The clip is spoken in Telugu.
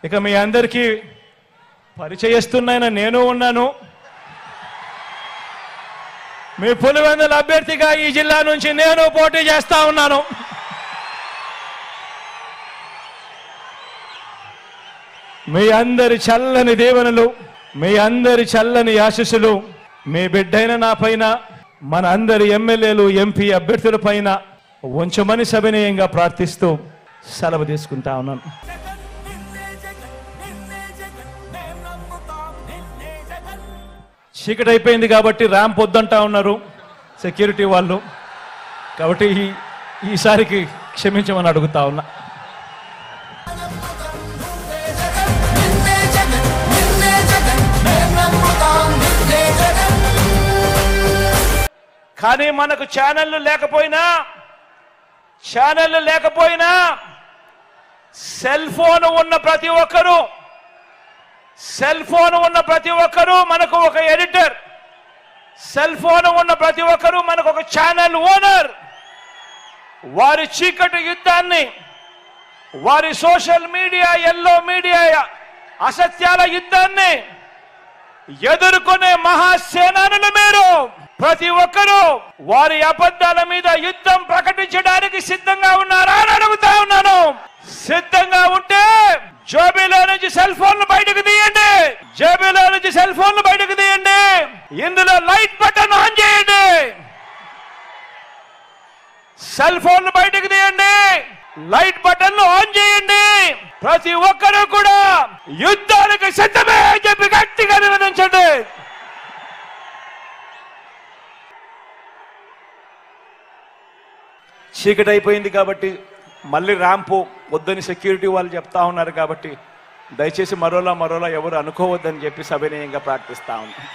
ఇక మీ అందరికీ పరిచయస్తున్న నేను ఉన్నాను. మీ పులివెందుల అభ్యర్థిగా ఈ జిల్లా నుంచి నేను పోటీ చేస్తా ఉన్నాను. మీ అందరి చల్లని దీవెనలు, మీ అందరి చల్లని ఆశీస్సులు మీ బిడ్డైన నా పైన, మన అందరి ఎమ్మెల్యేలు ఎంపీ అభ్యర్థుల పైన ఉంచమని సవినయంగా ప్రార్థిస్తూ సెలవు తీసుకుంటా ఉన్నాను. చీకటి అయిపోయింది కాబట్టి ర్యాంప్ వద్దంటా ఉన్నారు సెక్యూరిటీ వాళ్ళు, కాబట్టి ఈసారికి క్షమించమని అడుగుతా ఉన్నా. కానీ మనకు ఛానళ్ళు లేకపోయినా సెల్ ఫోన్ ఉన్న ప్రతి ఒక్కరూ మనకు ఒక ఎడిటర్, సెల్ ఫోన్ ఉన్న ప్రతి ఒక్కరూ మనకు ఒక ఛానల్ ఓనర్. వారి చీకటి యుద్ధాన్ని, వారి సోషల్ మీడియా, ఎల్లో మీడియా అసత్యాల యుద్ధాన్ని ఎదుర్కొనే మహాసేనానులు మీరు. ప్రతి ఒక్కరూ వారి అబద్ధాల మీద యుద్ధం ప్రకటించడానికి సిద్ధంగా ఉన్నారా అని అడుగుతా ఉన్నాను. సిద్ధంగా ఉంటే జేబులో నుంచి సెల్ ఫోన్లు బయటకు తీయండి, ఇందులో లైట్ బటన్ ఆన్ చేయండి. సెల్ ఫోన్లు బయటకు తీయండి, లైట్ బటన్ ఆన్ చేయండి. ప్రతి ఒక్కరూ కూడా యుద్ధానికి సిద్ధమే అని చెప్పి గట్టిగా నిలదించండి. చీకటి అయిపోయింది కాబట్టి మళ్ళీ ర్యాంపు వద్దని సెక్యూరిటీ వాళ్ళు చెప్తా ఉన్నారు కాబట్టి దయచేసి మరోలా ఎవరు అనుకోవద్దని చెప్పి సవినయంగా ప్రార్థిస్తా ఉన్నాను.